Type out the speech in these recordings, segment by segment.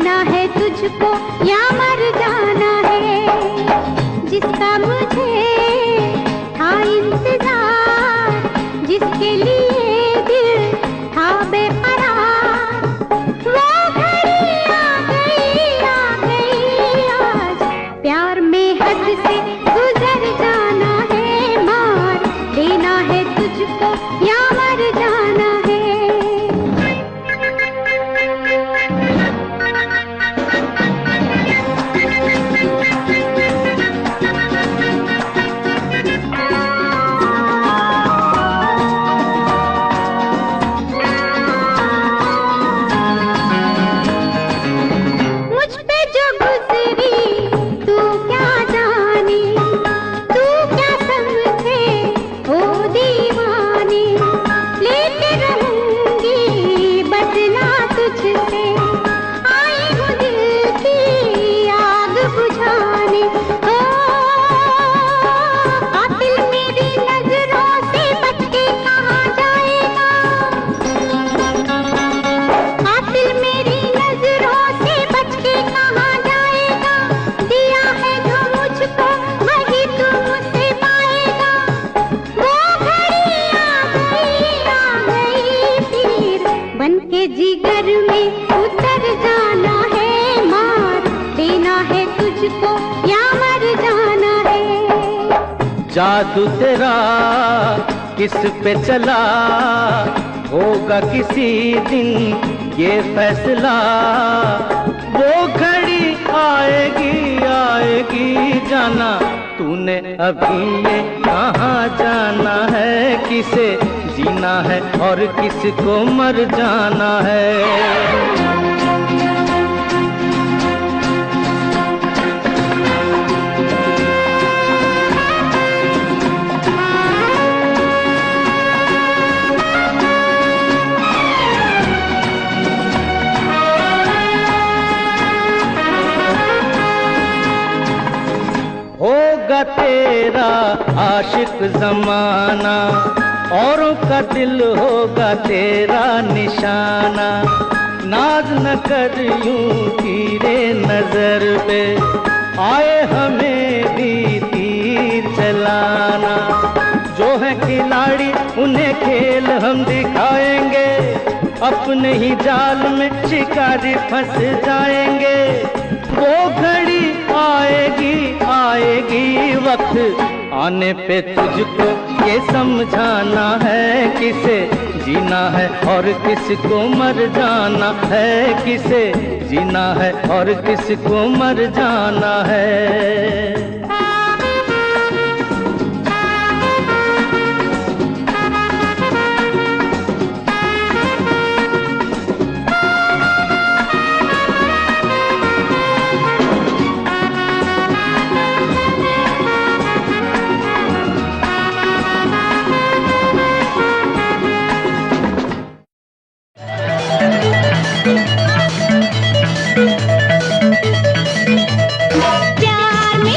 देना है तुझको या मर जाना है, जिसका मुझे था इंतजार, जिसके लिए दिल था बेकरार, वो घड़ी आ गई आज, प्यार में हद से गुजर जाना है, मार देना है तुझको या मर जाना है। जिगर में उतर जाना है, मार देना है तुझको या मर जाना है। जादू तेरा किस पे चला, होगा किसी दिन ये फैसला, वो घड़ी आएगी आएगी जाना, तूने अभी ये कहाँ जाना है, किसे जीना है और किसको मर जाना है। होगा तेरा आशिक जमाना, औरों का दिल होगा तेरा निशाना, नाज न कर यूं तीरे नजर पे, आए हमें भी तीर चलाना, जो है खिलाड़ी उन्हें खेल हम दिखाएंगे, अपने ही जाल में शिकारी फंस जाएंगे, वो घड़ी आएगी आएगी वक्त आने पे तुझको ये समझाना है, किसे जीना है और किसको मर जाना है, किसे जीना है और किसको मर जाना है। प्यार में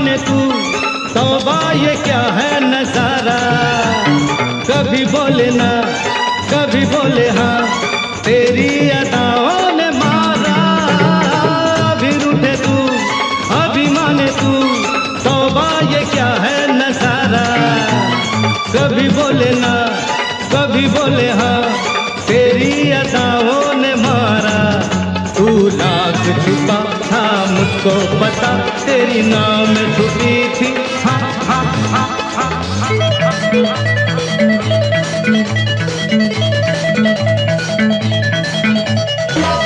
माने तू, तौबा ये क्या है नजारा। कभी बोले ना, कभी बोले हाँ, तेरी अदाओं ने मारा। अभी रूठे तू, अभी माने तू, तौबा ये क्या है नजारा। कभी बोले ना, कभी बोले हाँ, तेरी अदाओं ने मारा। तू लाख छुपा था मुझको पता, तेरी नाम छुपी थी। हाँ हाँ हाँ हाँ हाँ।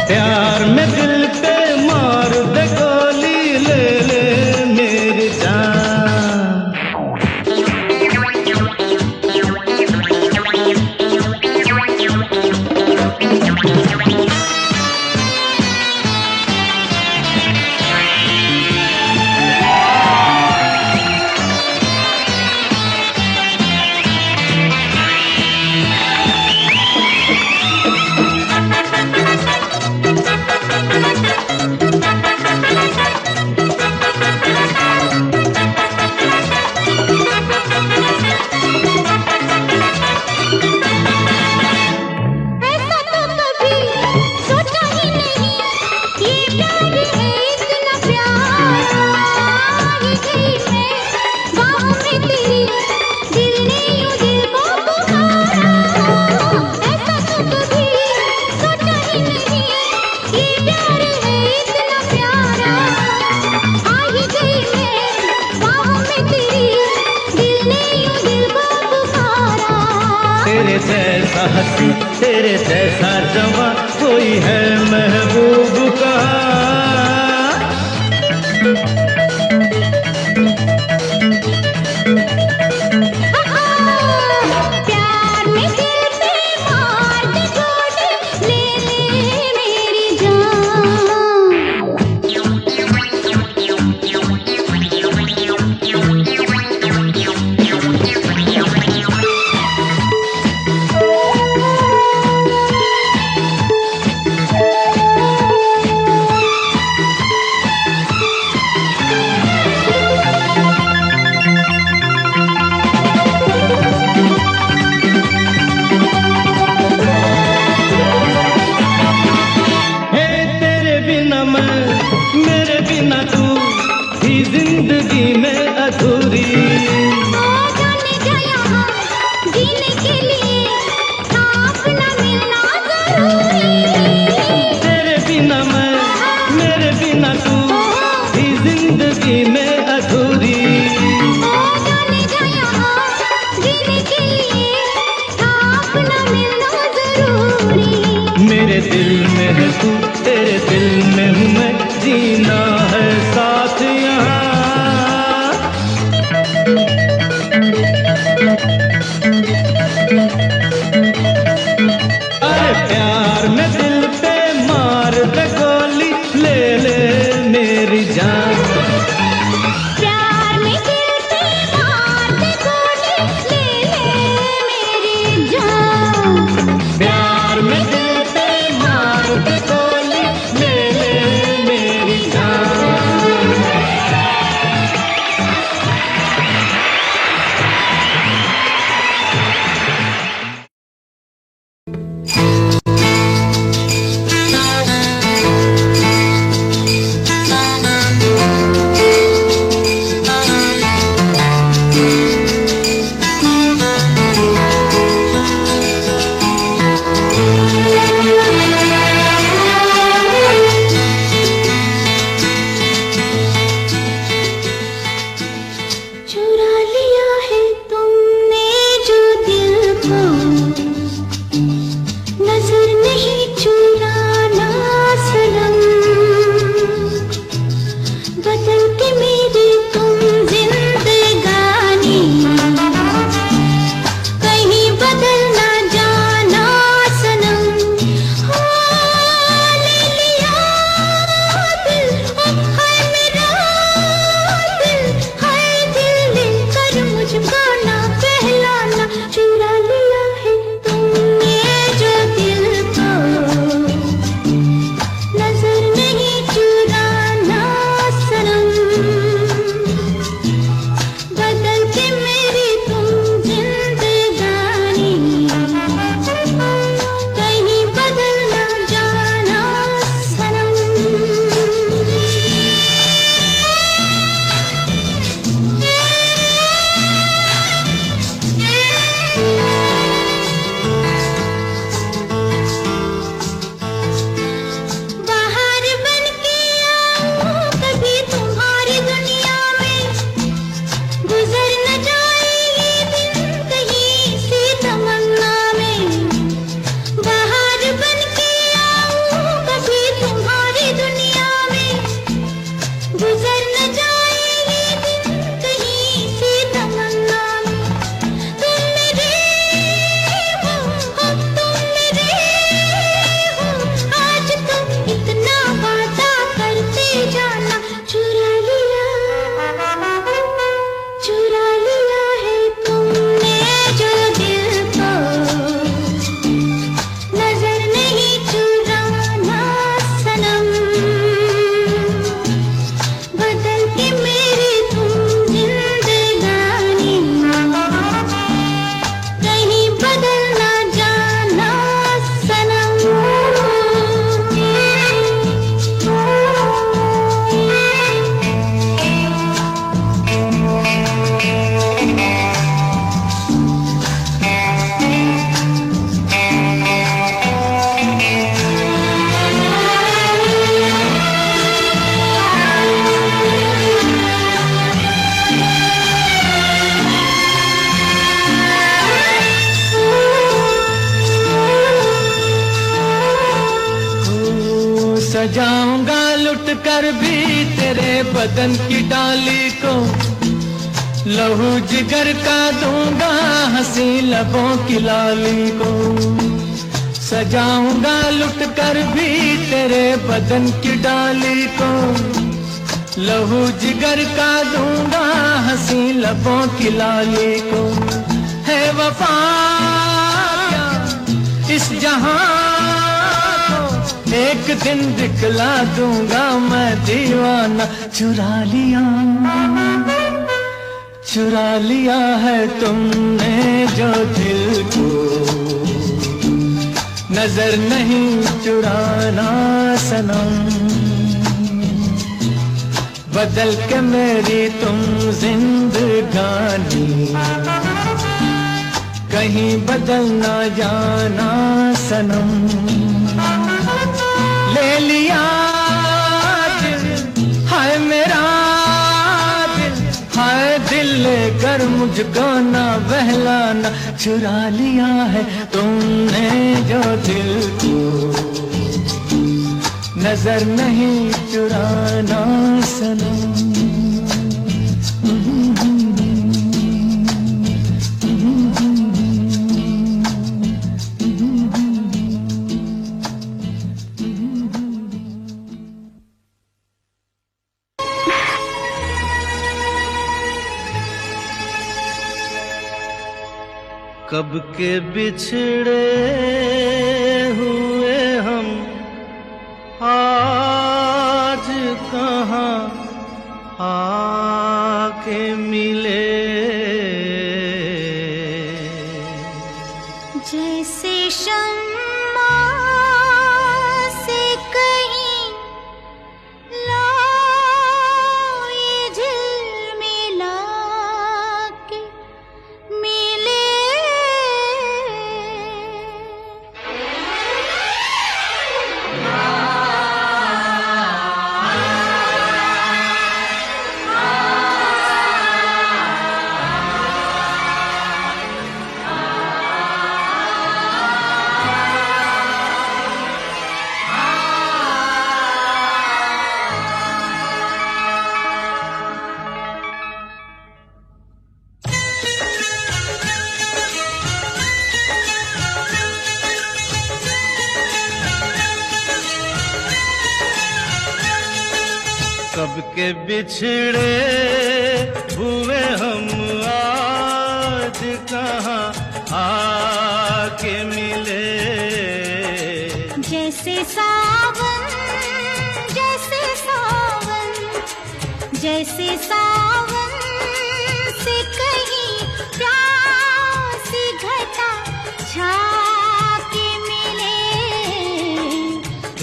प्यार में दिल पे मार दे गोली, ले ले मेरी जान। तेरे जैसा हंसी, तेरे जैसा जवां कोई है महबूब का। प्यार में दिल पे मार दे गोली, ले ले मेरी जान। मेरे बिना तू ही जिंदगी में अधूरी। जाने जा यहाँ जीने के लिए, साथ न मिलना जरूरी। तेरे बिना मैं, मेरे बिना तू ही जिंदगी में अधूरी। जाने जा यहाँ जीने के लिए, साथ न मिलना जरूरी। मेरे दिल में है तू, तेरे दिल में हूँ मैं, जीना है साथ यहाँ। अरे प्यार में दिल पे मार दे गोली, ले ले मेरी जान। कर भी तेरे बदन की डाली को लहू जिगर का दूंगा हंसी लबों की लाली को। सजाऊंगा लुट कर भी तेरे बदन की डाली को लहू जिगर का दूंगा हंसी लबों की लाली को। है वफा क्या इस जहां को एक दिन दिखला दूंगा मैं दीवाना। चुरा लिया है तुमने जो दिल को नजर नहीं चुराना सनम। बदल के मेरी तुम जिंदगानी कहीं बदल ना जाना सनम। ले लिया दिल हाय मेरा दिल हाय दिल लेकर मुझको ना बहलाना। चुरा लिया है तुमने जो दिल को नजर नहीं चुराना सनम। कब के बिछड़े हुए हम आज कहाँ आके मिले। जैसे शम्मा से कहीं लाए झिलमिला के मिले। कब के बिछड़े हुए हम आज कहाँ आके मिले। जैसे सावन जैसे सावन जैसे सावन से कहीं प्यासी घटा छा के मिले।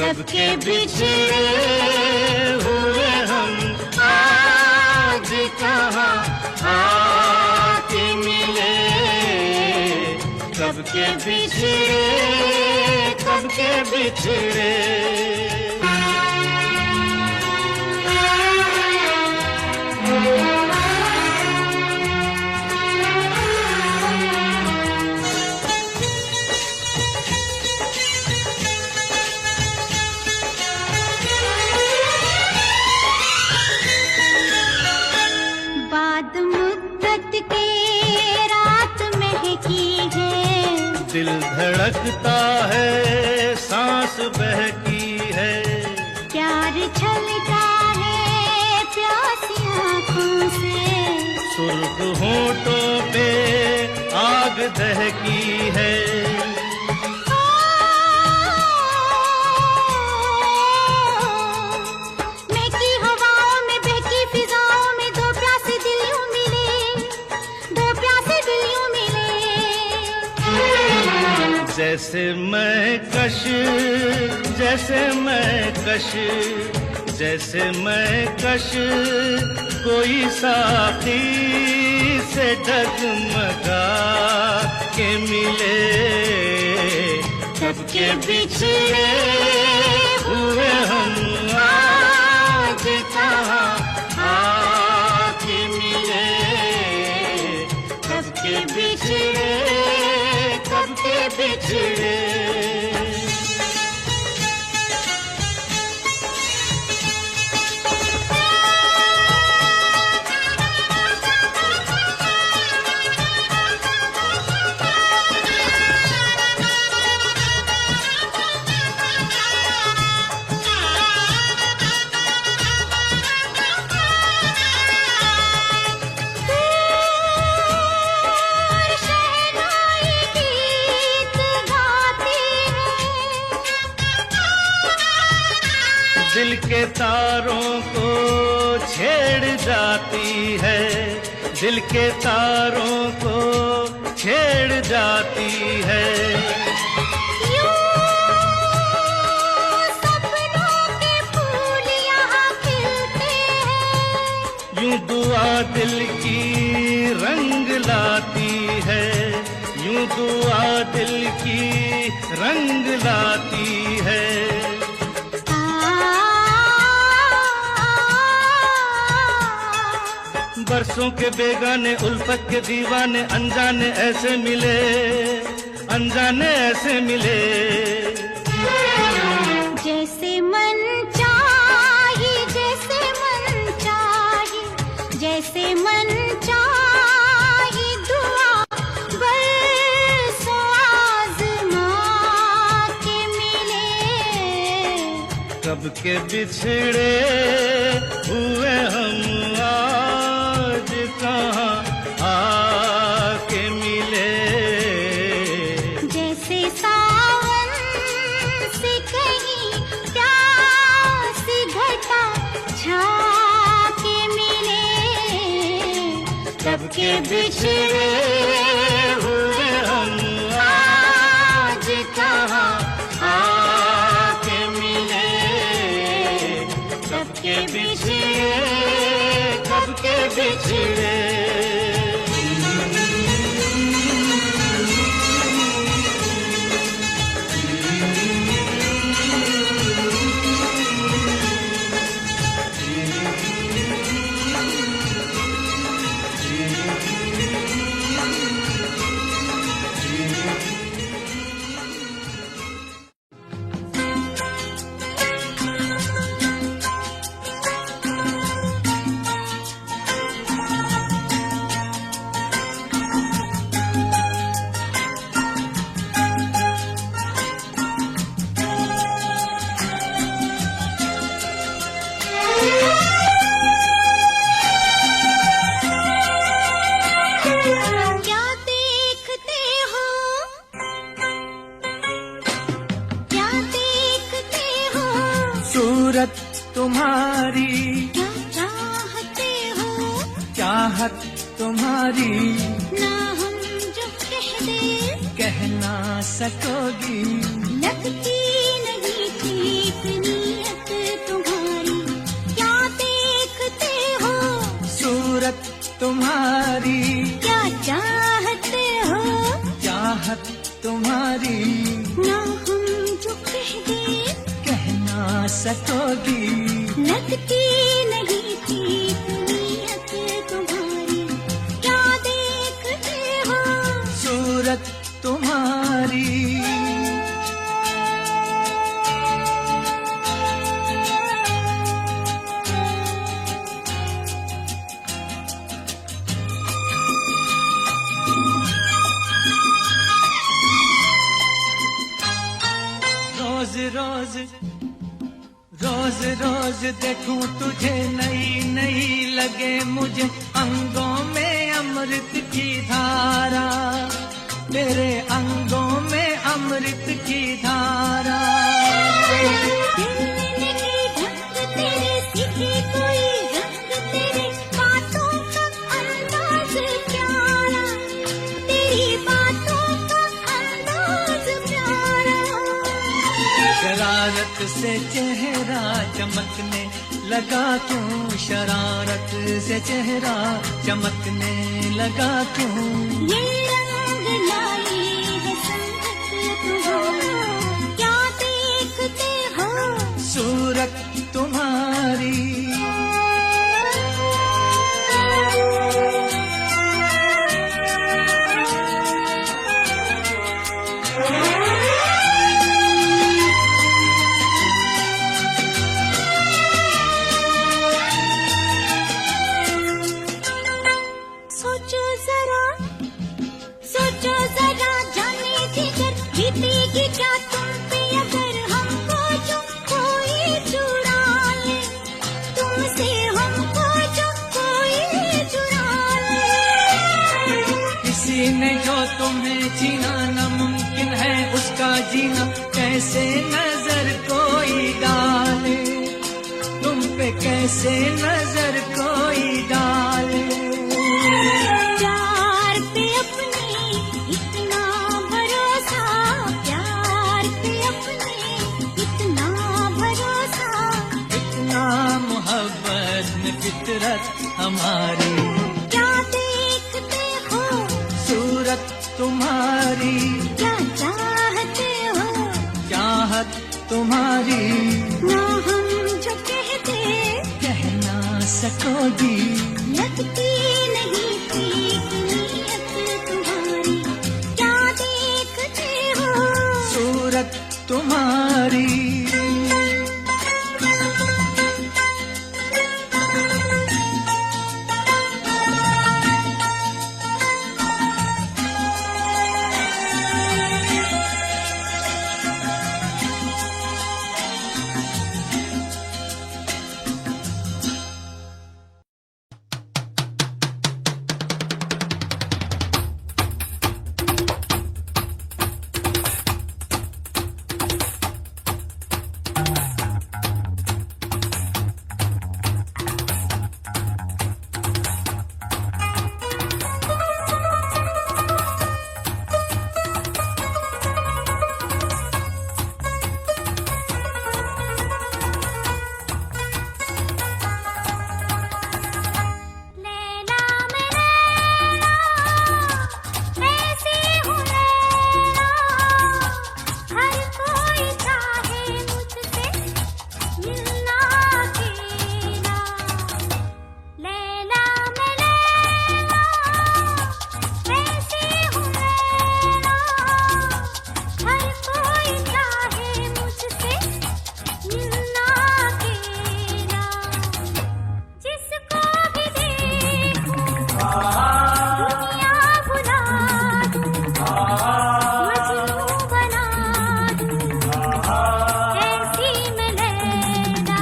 कब के बिछड़े हुए हम आज कहाँ आके मिले। कब के बिछड़े कब के बिछड़े। बाद मुद्दत के रात महकी है। दिल धड़कता है सांस बहकी है। प्यार छलका है प्यासी आँखों से। सुर्ख होठों पे आग दहकी है। महकी हवाओं में बहकी फिजाओं में दो प्यासे दिल यूं मिले। दो प्यासे दिल यूं मिले। जैसे मैं कश जैसे मैं कश जैसे मैं कश कोई साथी से डगमगा के मिले। कब के बिछड़े हुए हम आज कहाँ आके मिले। कब के बिछड़े कब के बिछड़े। के तारों को छेड़ जाती है, दिल के तारों को छेड़ जाती है। यूं सपनों के फूल यहाँ खिलते हैं, यूं दुआ दिल की रंग लाती है, यूं दुआ दिल की रंग लाती है। बरसों के बेगाने उल्फत के दीवाने अनजाने ऐसे मिले, अनजाने ऐसे मिले। जैसे मन चाहे, जैसे मन चाहे, जैसे मन चाहे दुआ बरसों आज़मा के मिले। कब के बिछड़े हुए हम आज कहाँ आके मिले। जैसे सावन से कहीं प्यासी घटा झाके मिले। कब के बिछड़े हुए हम आज कहाँ आके मिले। कब के बिछड़े, कब के बिछड़े। क्या देखते हो, क्या देखते हो, सूरत तुम्हारी, क्या चाहते हो, चाहत तुम्हारी, ना हम जो कह दे कह ना सकोगी। लगती नहीं ठीक नीयत तुम्हारी। क्या देखते हो, सूरत तुम्हारी, क्या चाहते हो, चाहत तुम्हारी, ना हम जो कह दे कह ना सकोगी। लगती नहीं ठीक नीयत तुम्हारी। क्या देखते हो, सूरत तुम्हारी। रोज रोज रोज रोज देखूं तुझे नई नई लगे मुझे अंगों में अमृत की धारा, तेरे अंगों में अमृत की धारा। दिल में नहीं ढंग तेरे, सीखे कोई रंग तेरे, बातों का अंदाज प्यारा, तेरी बातों का अंदाज प्यारा। शरारत से चेहरा चमकने लगा क्यों, शरारत से चेहरा चमकने लगा क्यों। ये रंग लाई है संगत तुम्हारी। क्या देखते हो, सूरत तुम्हारी। सोचो जरा, सोचो जरा, जाने जिगर बीतेगी क्या तुम पे अगर हमको जो कोई चुरा ले। तुम से नजर कोई डाले। प्यार पे अपने इतना भरोसा, प्यार पे अपने इतना भरोसा, इतना मोहब्बत में फितरत हमारी। क्या देखते हो सूरत तुम्हारी, क्या चाहते हो चाहत तुम्हारी, ना हम जो कहते कह ना सकोगी। लगती नहीं ठीक नीयत तुम्हारी, क्या देखते हो सूरत तुम्हारी। लैला मैं लैला, ऐसी हूँ लैला, हर कोई चाहे मुझसे मिलना अकेला। लैला मैं लैला, ऐसी हूँ लैला, हर कोई चाहे मुझसे मिलना अकेला। जिसको भी देखूं दुनिया भुला दूं, मजनू बना दूं, ऐसी मैं लैला।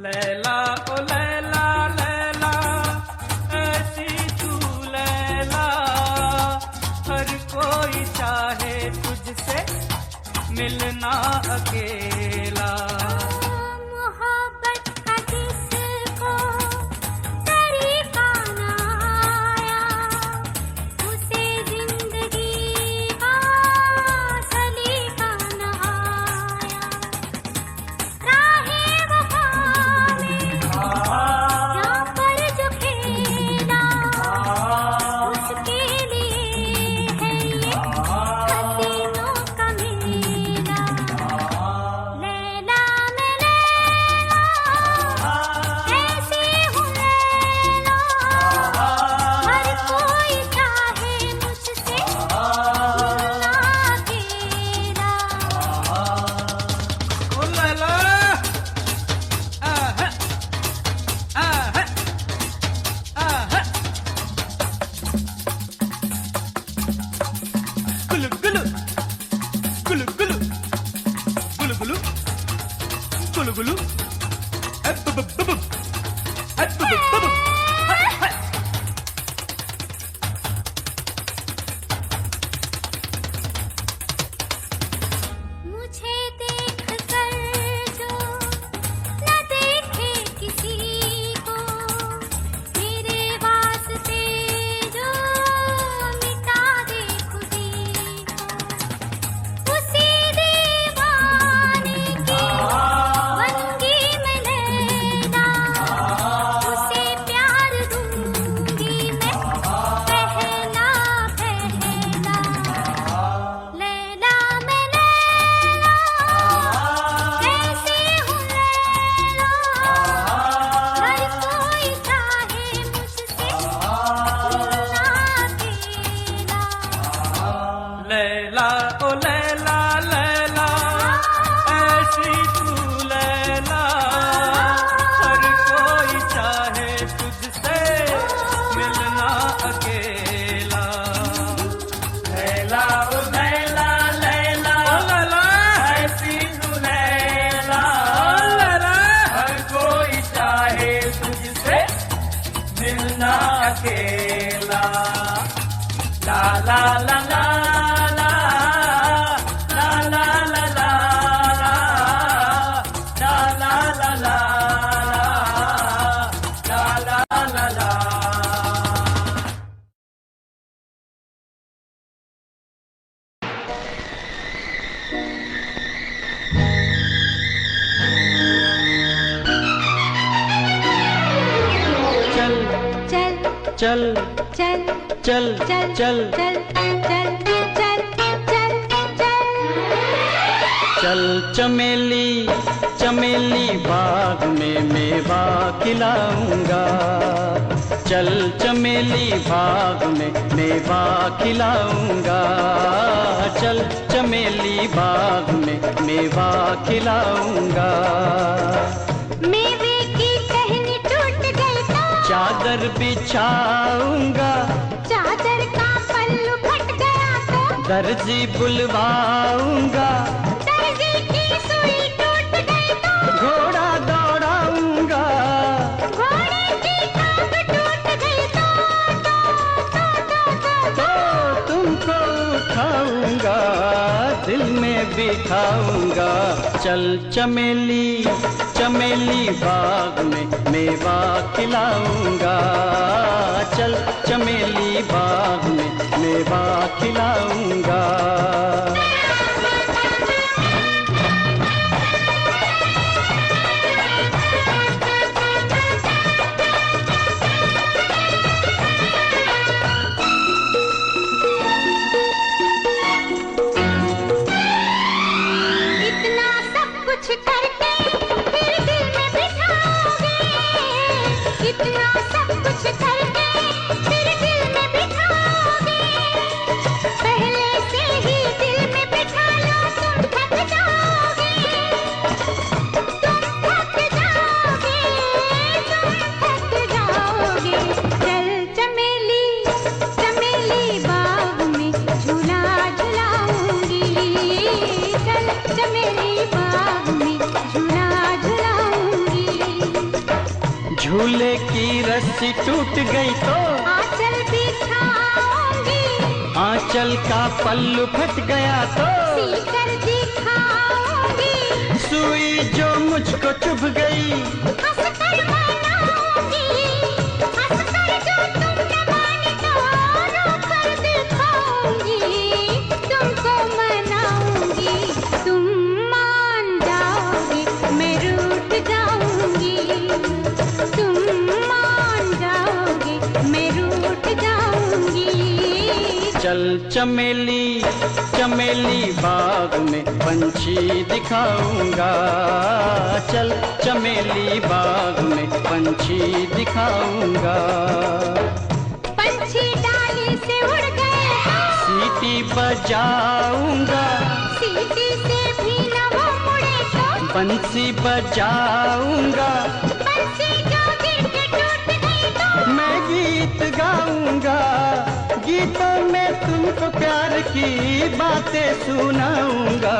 लैला ओ लैला लैला, ऐसी तू लैला, हर कोई चाहे तुझसे मिलना अकेला। मोहब्बत का जिसको तरीका ना आया, उसे जिंदगी का सलीका ना आया। राहे वफा में यहाँ पर जो खेला, उसके लिए है ये हसीनों का मेला। लैला मैं लैला, ऐसी हूँ लैला, हर कोई चाहे मुझसे मिलना अकेला। ओ लैला, आहा, आहा, आहा। गुलु गुलु, गुलु गुलु, गुलु गुलु, गुलु गुलु, अब बब बब, अब बब बब, हाय हाय। मुझे देख कर जो न देखे किसी को, मेरे वास्ते जो मिटा दे खुदी को, उसी दीवाने की बनगी मैं लैला, उसे प्यार दिल ना अकेला। ला ला ला ला ला ला ला ला ला ला ला ला ला ला ला ला। चल चल चल चल चल चल चल चल चल चल चल चमेली चमेली बाग में मेवा खिलाऊंगा। चल चमेली बाग में मेवा खिलाऊंगा। चल चमेली बाग में मेवा खिलाऊंगा। मेवे की टहनी टूट गई तो चादर बिछाऊंगा। चादर का पल्लू फट गया तो दर्जी बुलवाऊंगा। दर्जी की सुई टूट गई तो घोड़ा दौड़ाऊंगा। घोड़े की टांग टूट गई तो तो तुमको उठाऊंगा, दिल में बिठाऊंगा। चल चमेली चमेली बाग में मेवा खिलाऊंगा। चल चमेली बाग में मेवा खिलाऊंगा। इतना सब कुछ करके फिर दिल में बिठाओगे। इतना सब कुछ करके फिर दिल में बिठाओगे। पहले से ही दिल में बिठा लो, तुम थक जाओगे। तुम थक जाओगे, तुम थक जाओगे। चल चमेली चमेली बाग में झूला झुलाऊंगी। चल चमेली बाग में झूला झुलाऊंगी। झूले की रस्सी टूट गई तो आंचल बिछाऊंगी। आंचल का पल्लू फट गया तो सीकर दिखाऊंगी। सुई जो मुझको चुभ गई हंसकर मनाऊंगी। हंसकर जो तुम न माने तो रोकर दिखाऊंगी। तुमको मनाऊंगी, तुम मान जाओगे, मैं रूठ जाऊंगी। तुम मान जाओगे, मैं रूठ जाऊंगी। चल चमेली चमेली बाग में पंछी दिखाऊंगा। चल चमेली बाग में पंछी दिखाऊंगा। पंछी डाली से उड़ गए तो सीटी बजाऊंगा। सीटी से भी न वो मुड़े तो बंसी बजाऊंगा। बंसी जो गिर के टूट गई तो मैं गीत गाऊंगा। गीतों में तुमको प्यार की बातें सुनाऊंगा।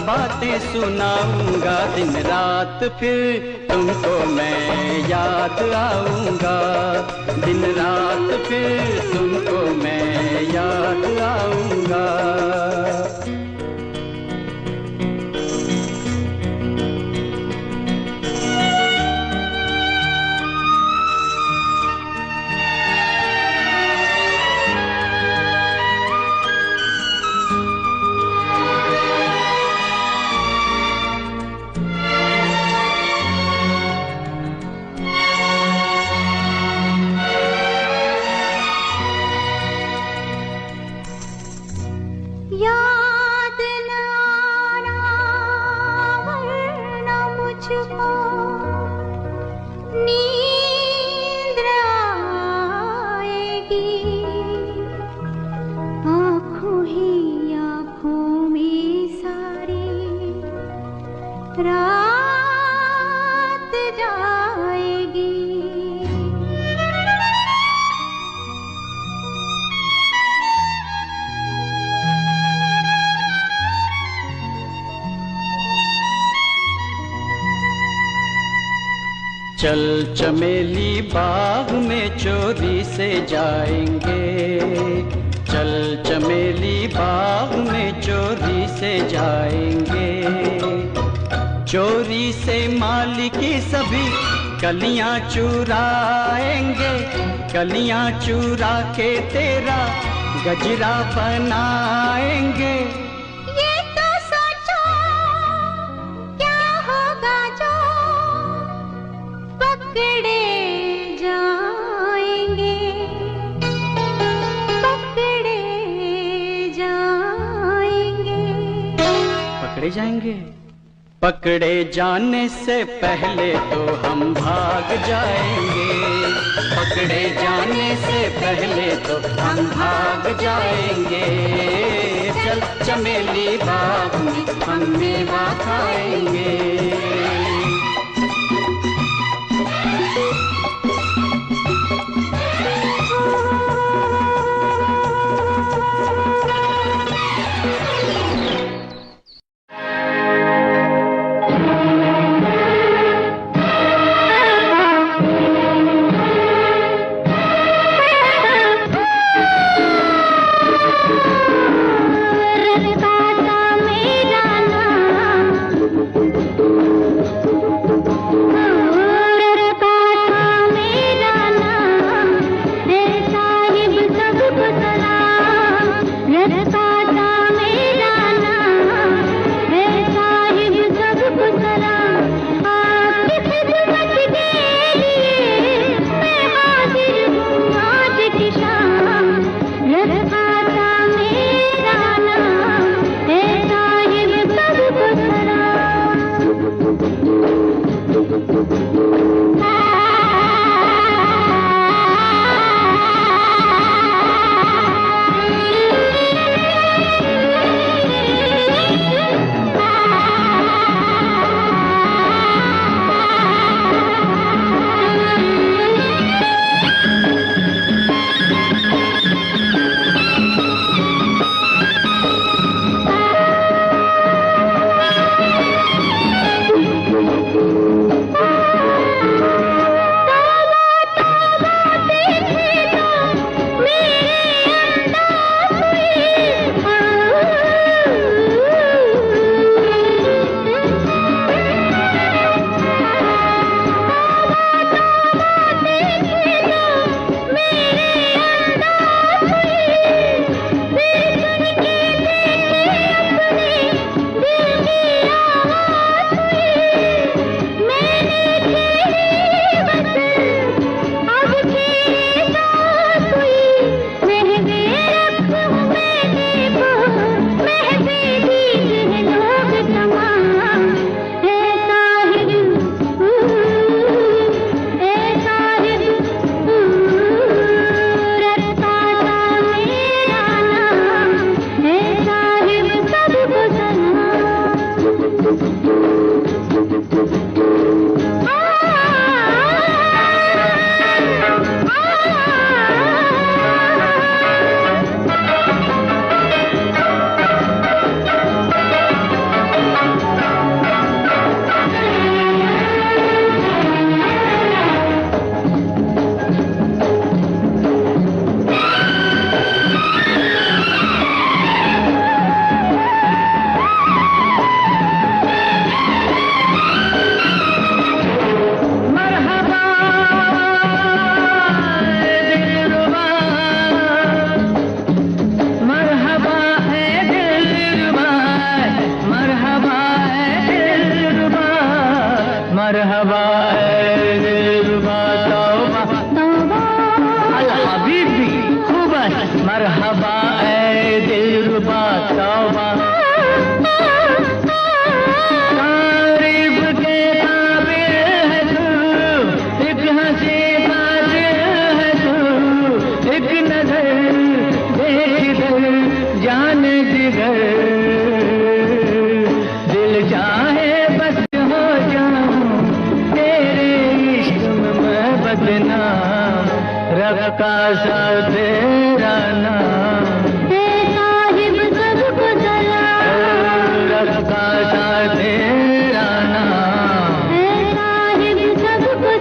बातें सुनाऊंगा। दिन रात फिर तुमको मैं याद आऊंगा। दिन रात फिर तुमको मैं याद आऊंगा। याद चल चमेली बाग में चोरी से जाएंगे, चल चमेली बाग में चोरी से जाएंगे। चोरी से माली की सभी कलियां चुराएंगे, कलियां चुरा के तेरा गजरा बनाएंगे। ये तो सोचो क्या होगा जो पकड़े जाएंगे, पकड़े जाएंगे। पकड़े जाएंगे? पकड़े जाने से पहले तो हम भाग जाएंगे, पकड़े जाने से पहले तो हम भाग जाएंगे। चल चमेली बाग में हम मेवा खाएंगे। मरहबा दिलरुबा तौबा तौबा अल हबीबी खूब मरहबा दिलरुबा तौबा तारीफ के काबिल है तू, एक हंसी कातिल है तू, एक नजर देख कर जान जिगर दिल चाहे बस हो जाऊं तेरे इश्क में मैं बदनाम रब का सा तेरा नाम साहिब सबको सलाम रब का सा तेरा नाम साहिब सबको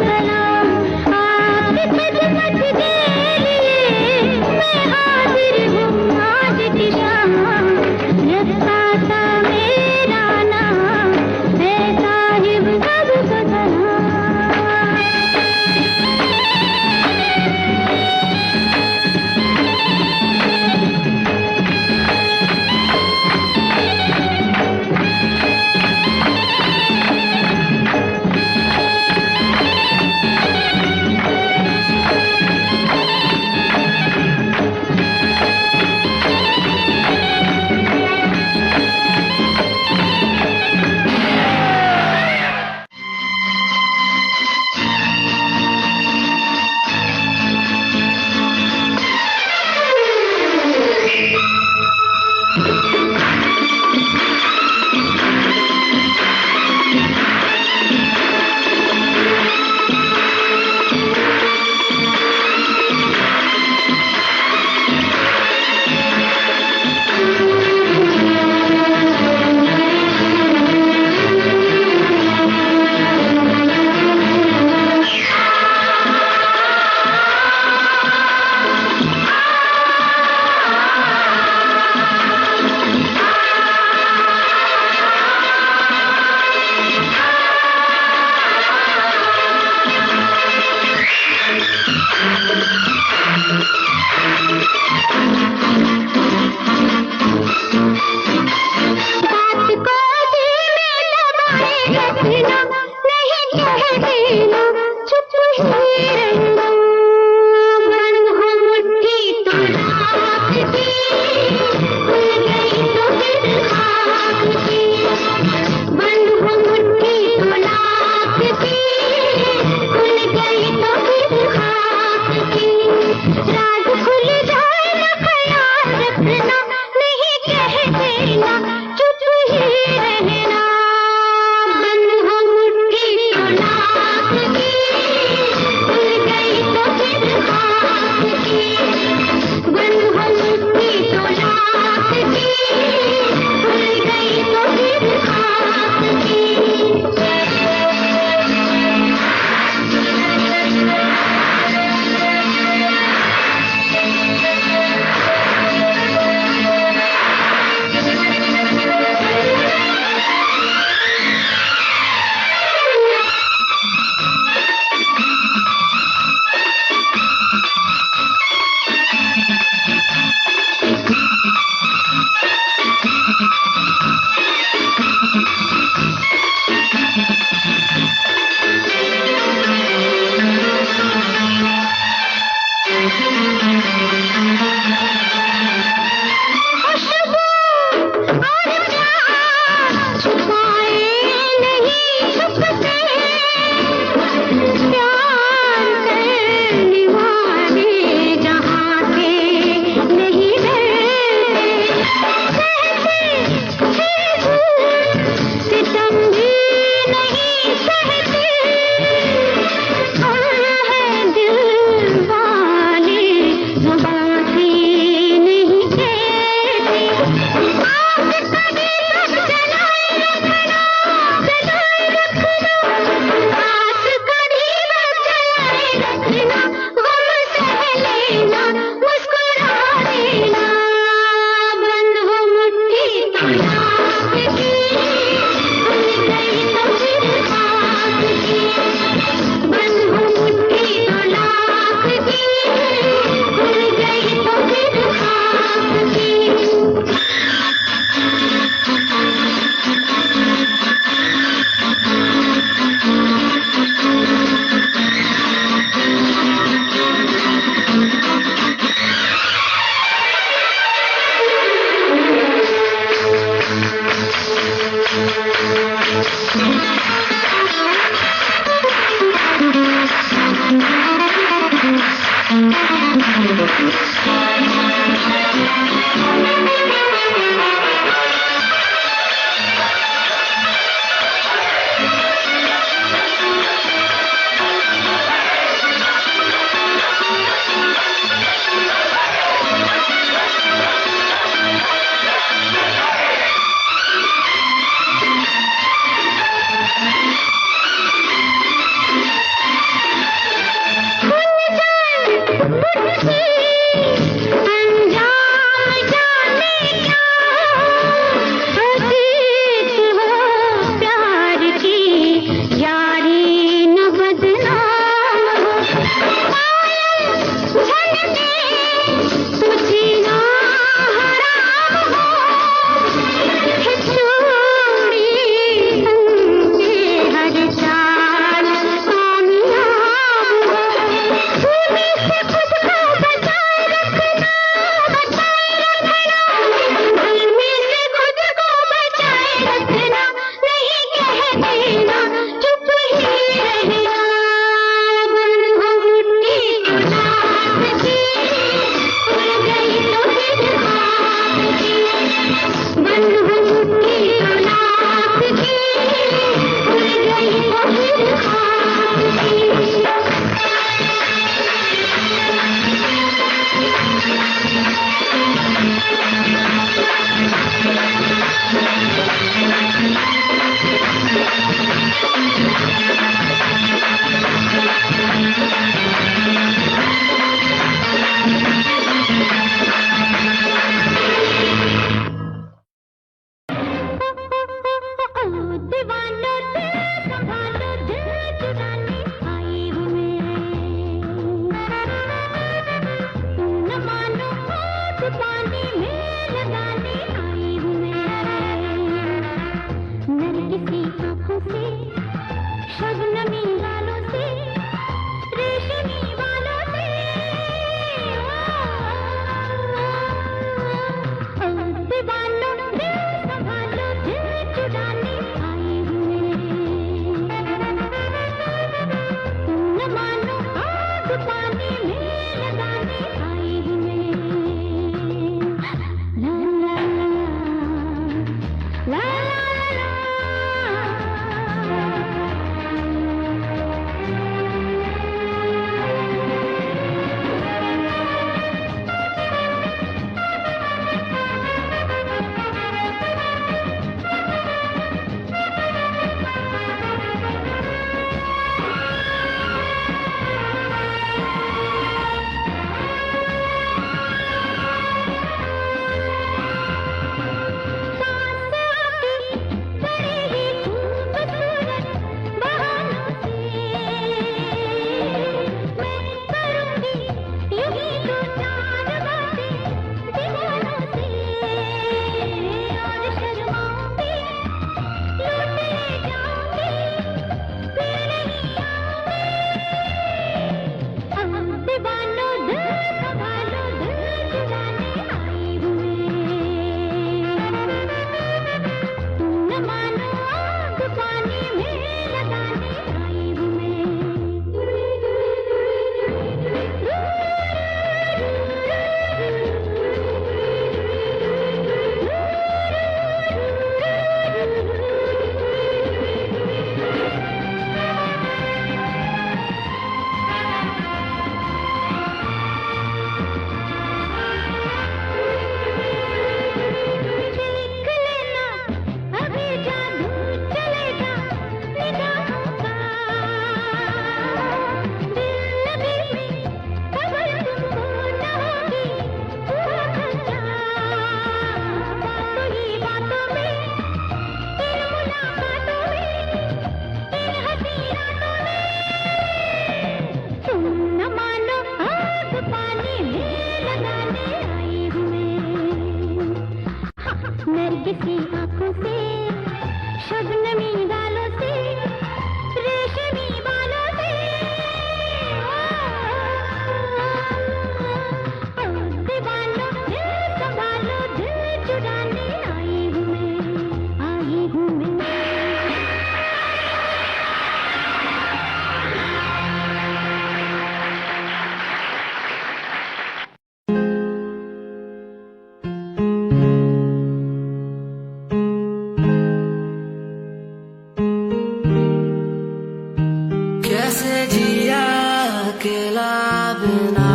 बिना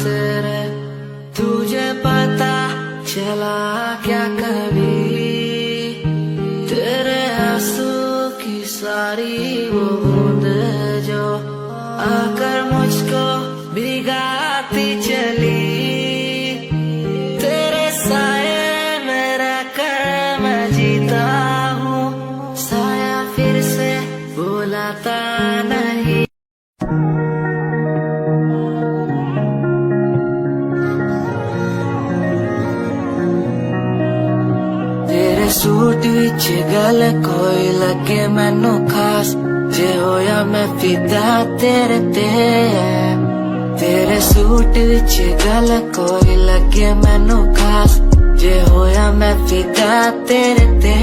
तेरे तुझे पता चला क्या कभी तेरे आंसू की सारी वो बूंद जो आकर मुझको भिगाती चली तेरे साए में रहकर मैं जीता हूँ साया फिर से बुलाता नहीं तेरे सूट विच गल कोई लगे मैनू खास जे होया मैं फिदा तेरे ते तेरे सूट विच गल कोई लगे मैनू खास जे होया मैं फिदा तेरे ते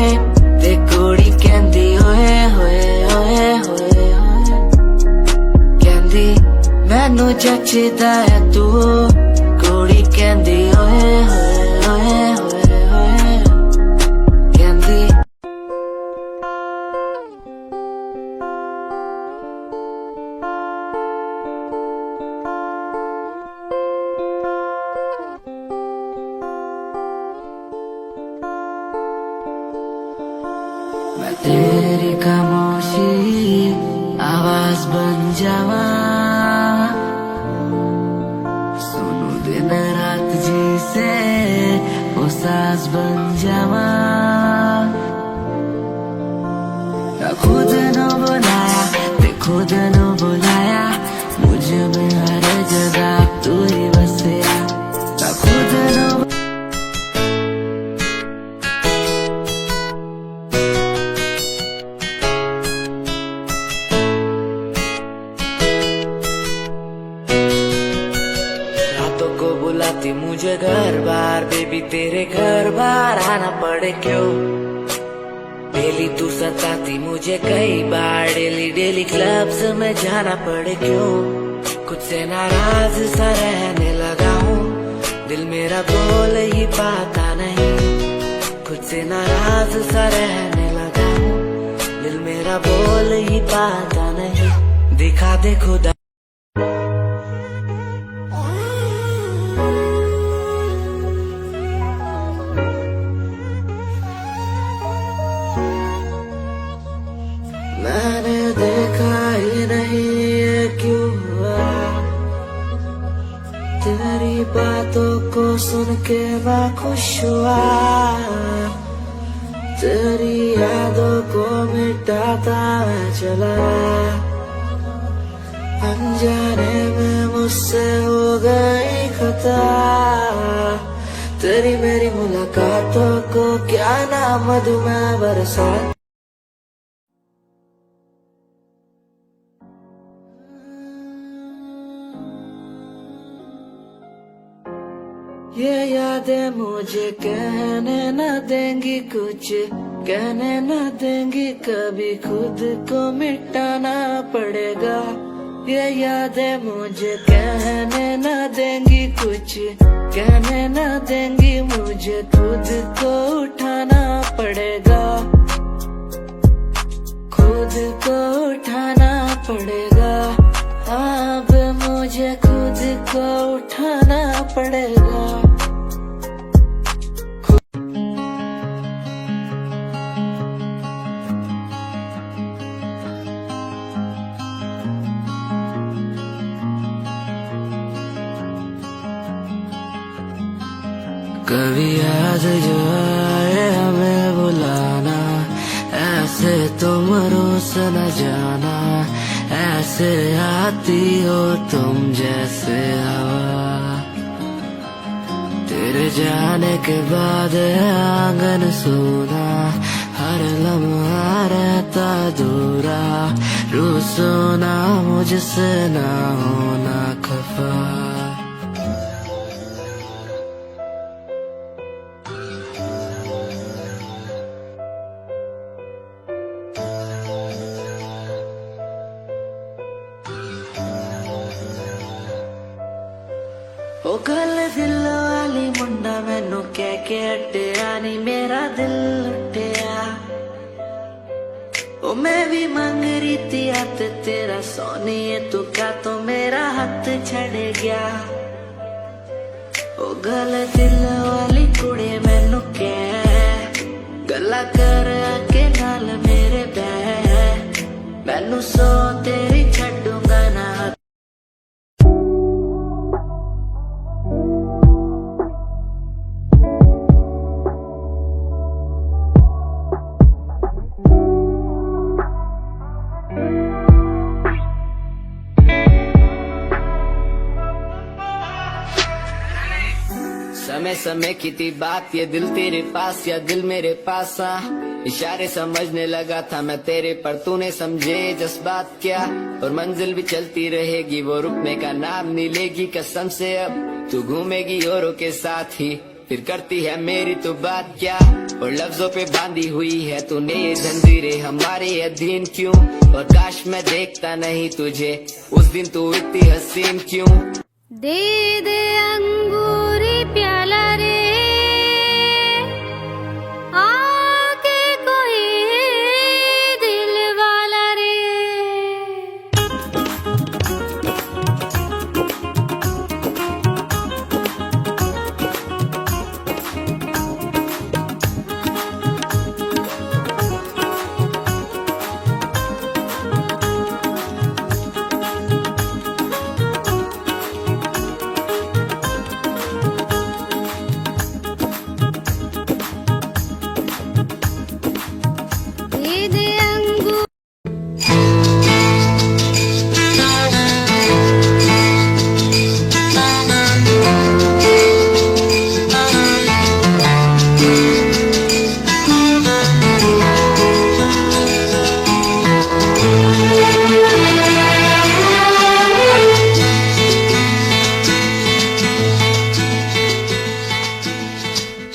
कुड़ी कहंदी ओए होए ओए होए कहंदी मैनू जचदा है तू कुड़ी कहंदी ओए होए ओए होए कहंदी मैं तेरी खामोशी आवाज बन जावा सुनू दिन रात जी से वो सास बन जावा खुद न बुलाया ते खुद न बुलाया मुझ में हर जगह तू ही बसया खुद न बुलाती मुझे घर बार बेबी तेरे घर बार आना पड़े क्यों डेली तू सताती मुझे कई बार डेली डेली क्लब्स में जाना पड़े क्यों खुद से नाराज सा रहने लगा हूँ दिल मेरा बोल ही पाता नहीं खुद से नाराज सा रहने लगा हूँ दिल मेरा बोल ही पाता नहीं दिखा दे खुदा मैंने देखा ही नहीं ये क्यों हुआ तेरी बातों को सुन के मैं खुश हुआ तेरी यादों को मिटाता मैं चला अनजाने में मुझसे हो गई खता तेरी मेरी मुलाकातों को क्या नाम मधुमेह बरसात ये यादें मुझे कहने न देंगी कुछ कहने न देंगी कभी खुद को मिटाना पड़ेगा ये यादें मुझे कहने न देंगी कुछ कहने न देंगी मुझे खुद को उठाना पड़ेगा खुद को उठाना पड़ेगा अब मुझे खुद को उठाना पड़ेगा कभी याद जो आए हमें बुलाना ऐसे तुम रोस न जाना ऐसे आती हो तुम जैसे हवा तेरे जाने के बाद आंगन सोना हर लम्हा रहता दूरा रूसोना मुझसे ना होना खफा ओ गल दिल वाली मुंडा मैनू कह के हटिया नी मेरा दिल लुटिया ओ मैं भी मंग रही थी हथ तेरा सोनी है तू क्या तो मेरा मेरा हाथ छड़ गया ओ गल दिल वाली कुड़ी मैनू कह गल्ला कर के नाल मेरे बह मैनू सो तेरी छड्डूंगा ना समय समय की थी बात ये दिल तेरे पास या दिल मेरे पास इशारे समझने लगा था मैं तेरे पर तूने समझे जज्बात क्या और मंजिल भी चलती रहेगी वो रुकने का नाम नहीं लेगी कसम से अब तू घूमेगी औरों के साथ ही फिर करती है मेरी तो बात क्या और लफ्जों पे बांधी हुई है तूने ये जंजीरें हमारे अधीन क्यों और काश मैं देखता नहीं तुझे उस दिन तू इतनी हसीन क्यों दे दे अंगूरी प्याला रे आके कोई दिल वाला रे दे दे अंगूरी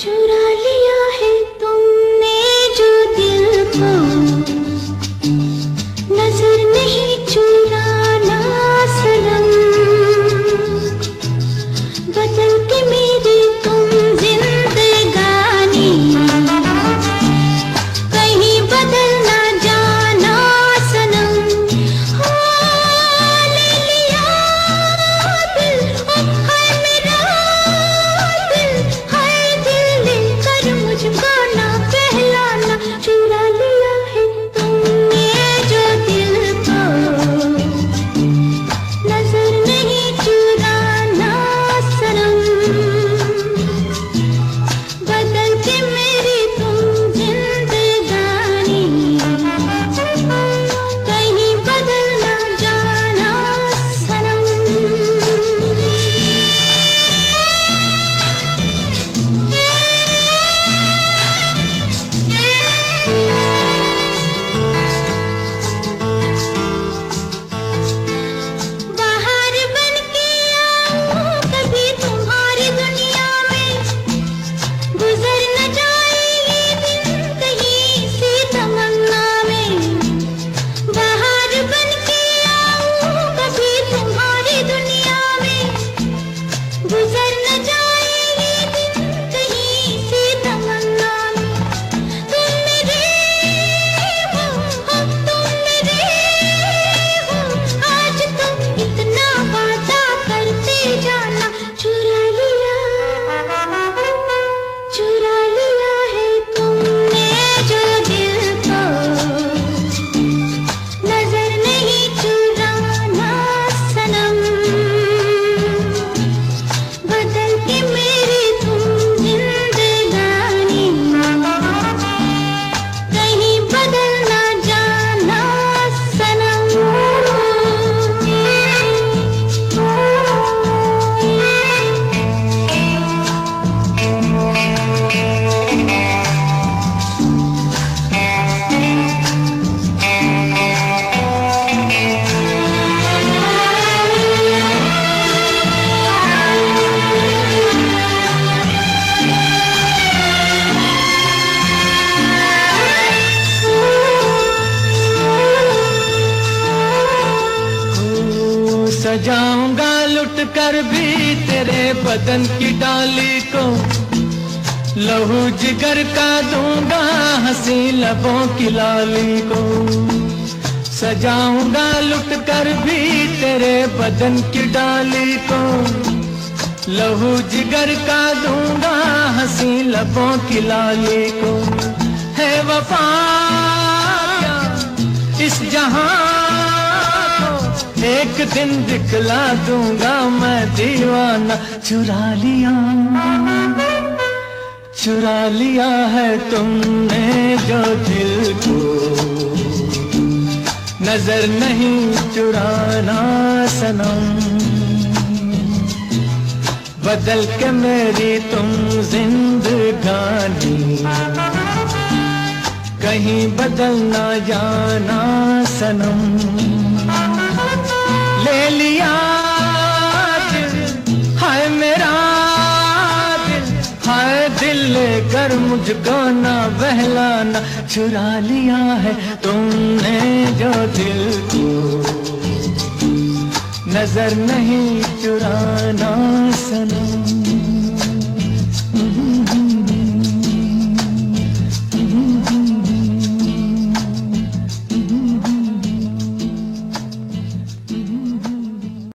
चुरा लिया है तुमने जो दिल को नजर नहीं चुराना सनम बदल के मेरी तुम जिंदगानी कहीं बदल ना जाना सनम हाँ ले लिया दिल हाय मेरा दिल हाय दिल लेकर मुझको ना कहलाना चुरा लिया है तुमने जो दिल को नजर नहीं चुराना सनम बदल के मेरी तुम जिंदगानी कहीं बदल ना जाना सनम बाहर बन के आऊं कभी तुम्हारी दुनिया में गुजर न जाए ये दिन कहीं सी तमन्ना में बाहर बन के आऊं कभी तुम्हारी दुनिया में गुजर न जाए ये दिन कहीं सी तमन्ना में तुम मेरे हो तुम मेरे हो आज तुम इतना वादा करते जाना चुरा लिया है तुमने जो दिल को नजर नहीं चुराना सनम बदल के मेरी तुम जिंदगानी कहीं बदल ना जाना सनम सजाऊंगा लुट कर भी तेरे बदन की डाली को लहू जिगर का दूंगा हंसी लबों की लाली को सजाऊंगा लुट कर भी तेरे बदन की डाली को, लहू जिगर का दूंगा हंसी लबों की लाली को। है वफा क्या इस जहां को, एक दिन दिखला दूंगा मैं दीवाना। चुरा लिया है तुमने जो दिल को, नजर नहीं चुराना सनम। बदल के मेरी तुम जिंदगानी, कहीं बदल ना जाना सनम। ले लिया दिल, हाय मेरा दिल, हाय दिल लेकर मुझको ना बहलाना। चुरा लिया है तुमने जो दिल को, नजर नहीं चुराना सनम।